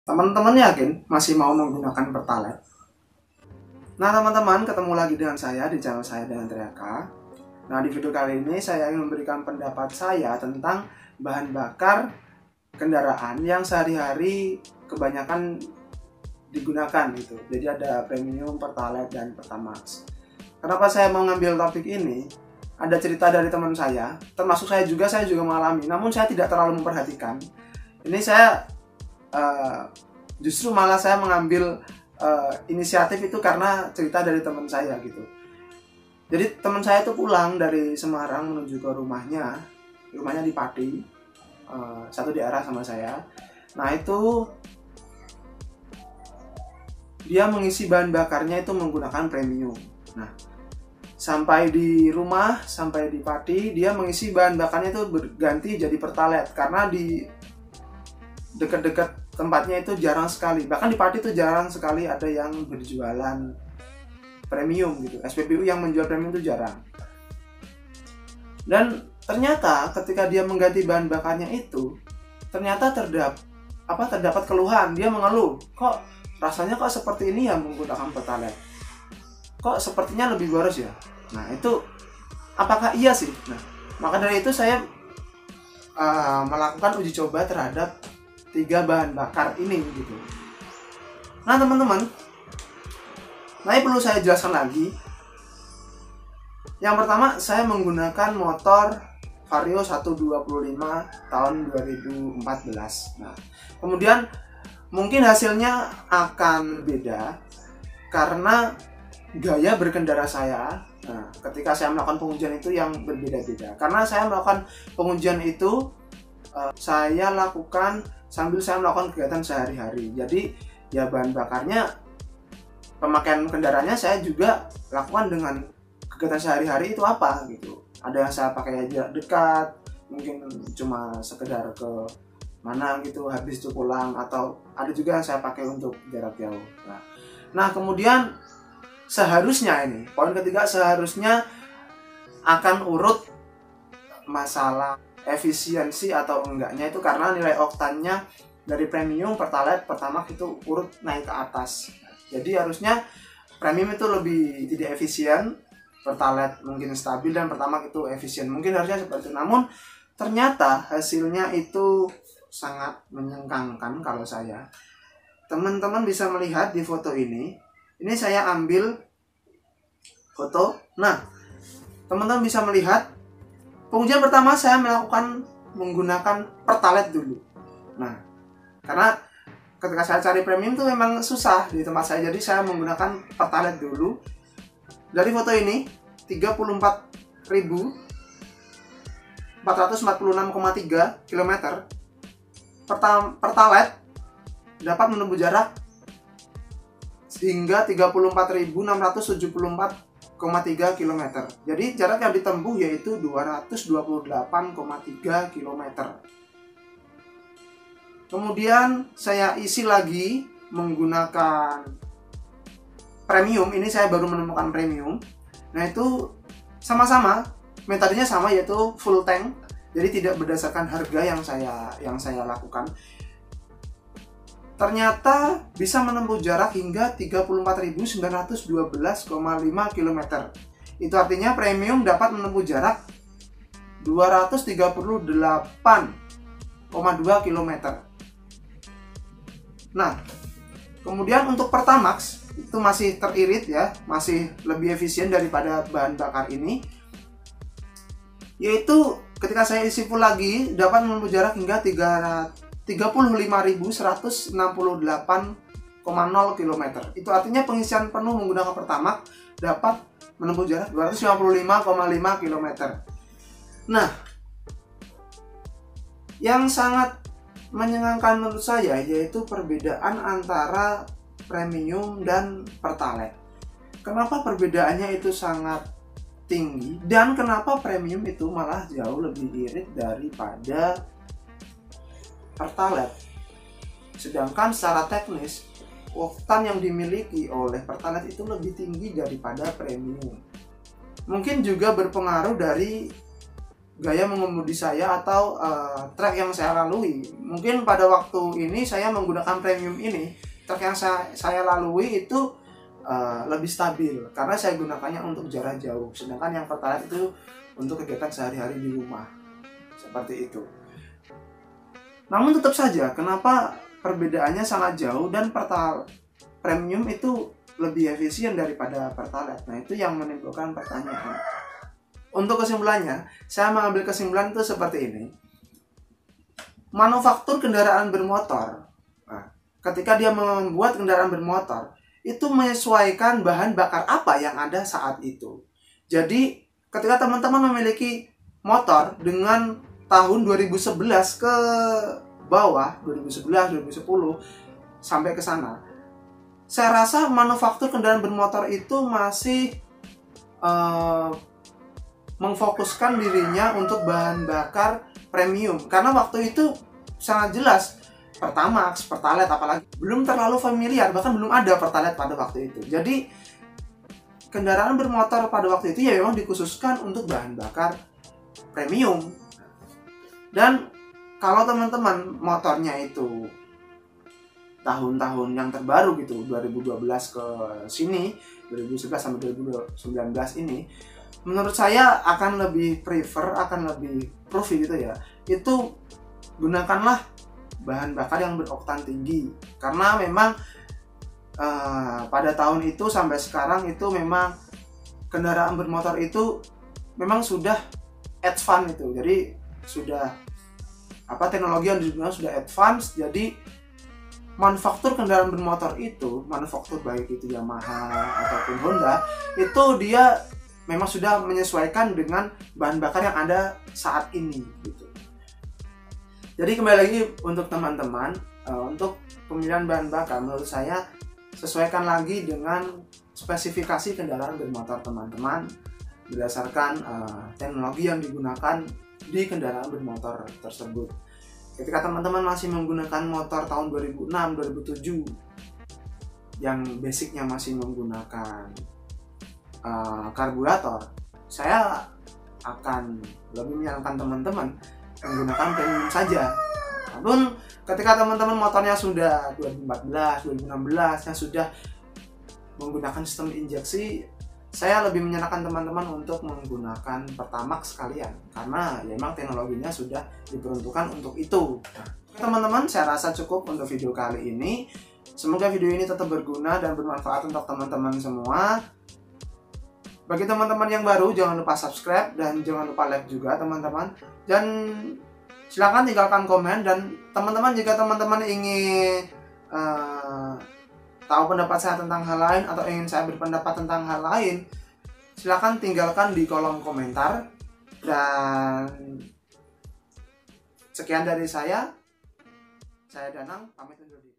Teman-teman yakin masih mau menggunakan Pertalite? Nah teman-teman, ketemu lagi dengan saya di channel saya dengan Triaka. Nah di video kali ini saya ingin memberikan pendapat saya tentang bahan bakar kendaraan yang sehari-hari kebanyakan digunakan gitu. Jadi ada Premium, Pertalite, dan Pertamax. Kenapa saya mau ngambil topik ini? Ada cerita dari teman saya, termasuk saya juga mengalami, namun saya tidak terlalu memperhatikan. Ini saya justru malah saya mengambil inisiatif itu karena cerita dari teman saya gitu. Jadi teman saya itu pulang dari Semarang menuju ke rumahnya di Pati, satu daerah sama saya. Nah itu dia mengisi bahan bakarnya itu menggunakan Premium. Nah sampai di rumah, sampai di Pati, dia mengisi bahan bakarnya itu berganti jadi Pertalite karena di dekat-dekat tempatnya itu jarang sekali, bahkan di Pati itu jarang sekali ada yang berjualan Premium gitu. SPBU yang menjual Premium itu jarang. Dan ternyata ketika dia mengganti bahan bakarnya itu, ternyata terdapat keluhan. Dia mengeluh, kok rasanya kok seperti ini ya menggunakan Pertalite, kok sepertinya lebih boros ya. Nah itu apakah iya sih? Nah maka dari itu saya melakukan uji coba terhadap 3 bahan bakar ini gitu. Nah teman-teman, ini perlu saya jelaskan lagi. Yang pertama, saya menggunakan motor Vario 125 tahun 2014. Nah kemudian mungkin hasilnya akan berbeda karena gaya berkendara saya. Nah ketika saya melakukan pengujian itu yang berbeda-beda, karena saya melakukan pengujian itu saya lakukan sambil saya melakukan kegiatan sehari-hari. Jadi ya bahan bakarnya, pemakaian kendaraannya saya juga lakukan dengan kegiatan sehari-hari itu apa gitu. Ada yang saya pakai jarak dekat, mungkin cuma sekedar ke mana gitu habis itu pulang, atau ada juga yang saya pakai untuk jarak jauh. Nah kemudian seharusnya ini poin ketiga, seharusnya akan urut masalah efisiensi atau enggaknya itu karena nilai oktannya dari Premium, Pertalite, Pertamax itu urut naik ke atas. Jadi harusnya Premium itu lebih tidak efisien, Pertalite mungkin stabil, dan Pertamax itu efisien. Mungkin harusnya seperti itu. Namun ternyata hasilnya itu sangat menyengangkan kalau saya. Teman-teman bisa melihat di foto ini. Ini saya ambil foto. Nah, teman-teman bisa melihat pengujian pertama saya melakukan menggunakan Pertalite dulu. Nah, karena ketika saya cari Premium itu memang susah di tempat saya, jadi saya menggunakan Pertalite dulu. Dari foto ini 34.446,3 km. Pertalite dapat menempuh jarak hingga 34.674,3 km. Jadi jarak yang ditempuh yaitu 228,3 km. Kemudian saya isi lagi menggunakan Premium. Ini saya baru menemukan Premium. Nah itu sama-sama metodenya sama, yaitu full tank. Jadi tidak berdasarkan harga yang saya lakukan. Ternyata bisa menempuh jarak hingga 34.912,5 km. Itu artinya Premium dapat menempuh jarak 238,2 km. Nah, kemudian untuk Pertamax itu masih teririt ya, masih lebih efisien daripada bahan bakar ini. Yaitu ketika saya isi full lagi dapat menempuh jarak hingga 35.168,0 km. Itu artinya pengisian penuh menggunakan Pertamax dapat menempuh jarak 255,5 km. Nah, yang sangat menyengangkan menurut saya yaitu perbedaan antara Premium dan Pertalite. Kenapa perbedaannya itu sangat tinggi, dan kenapa Premium itu malah jauh lebih irit daripada Pertalite? Sedangkan secara teknis oktan yang dimiliki oleh Pertalite itu lebih tinggi daripada Premium. Mungkin juga berpengaruh dari gaya mengemudi saya atau trek yang saya lalui. Mungkin pada waktu ini saya menggunakan premium ini, trek yang saya lalui itu lebih stabil karena saya gunakannya untuk jarak jauh, sedangkan yang Pertalite itu untuk kegiatan sehari-hari di rumah, seperti itu. Namun tetap saja, kenapa perbedaannya sangat jauh dan premium itu lebih efisien daripada Pertalite? Nah, itu yang menimbulkan pertanyaan. Untuk kesimpulannya, saya mengambil kesimpulan itu seperti ini. Manufaktur kendaraan bermotor, ketika dia membuat kendaraan bermotor, itu menyesuaikan bahan bakar apa yang ada saat itu. Jadi, ketika teman-teman memiliki motor dengan tahun 2011 ke bawah, 2011, 2010, sampai ke sana, saya rasa manufaktur kendaraan bermotor itu masih memfokuskan dirinya untuk bahan bakar premium, karena waktu itu sangat jelas Pertamax, Pertalite apalagi belum terlalu familiar, bahkan belum ada Pertalite pada waktu itu. Jadi kendaraan bermotor pada waktu itu ya memang dikhususkan untuk bahan bakar premium. Dan kalau teman-teman motornya itu tahun-tahun yang terbaru gitu, 2012 ke sini, 2011 sampai 2019 ini, menurut saya akan lebih prefer, akan lebih proof gitu ya, itu gunakanlah bahan bakar yang beroktan tinggi, karena memang pada tahun itu sampai sekarang itu memang kendaraan bermotor itu memang sudah advance itu, jadi sudah teknologi yang digunakan sudah advance. Jadi manufaktur kendaraan bermotor itu, manufaktur baik itu Yamaha ataupun Honda, itu dia memang sudah menyesuaikan dengan bahan bakar yang ada saat ini gitu. Jadi kembali lagi untuk teman-teman, untuk pemilihan bahan bakar menurut saya sesuaikan lagi dengan spesifikasi kendaraan bermotor teman-teman berdasarkan teknologi yang digunakan di kendaraan bermotor tersebut. Ketika teman-teman masih menggunakan motor tahun 2006, 2007 yang basicnya masih menggunakan karburator, saya akan lebih menyarankan teman-teman menggunakan premium saja. Namun ketika teman-teman motornya sudah 2014, 2016 yang sudah menggunakan sistem injeksi, saya lebih menyarankan teman-teman untuk menggunakan Pertamax sekalian, karena ya memang teknologinya sudah diperuntukkan untuk itu. Teman-teman, saya rasa cukup untuk video kali ini. Semoga video ini tetap berguna dan bermanfaat untuk teman-teman semua. Bagi teman-teman yang baru, jangan lupa subscribe dan jangan lupa like juga teman-teman. Dan silahkan tinggalkan komen, dan teman-teman jika teman-teman ingin tahu pendapat saya tentang hal lain atau ingin saya berpendapat tentang hal lain, silahkan tinggalkan di kolom komentar. Dan sekian dari saya Danang, pamit undur diri.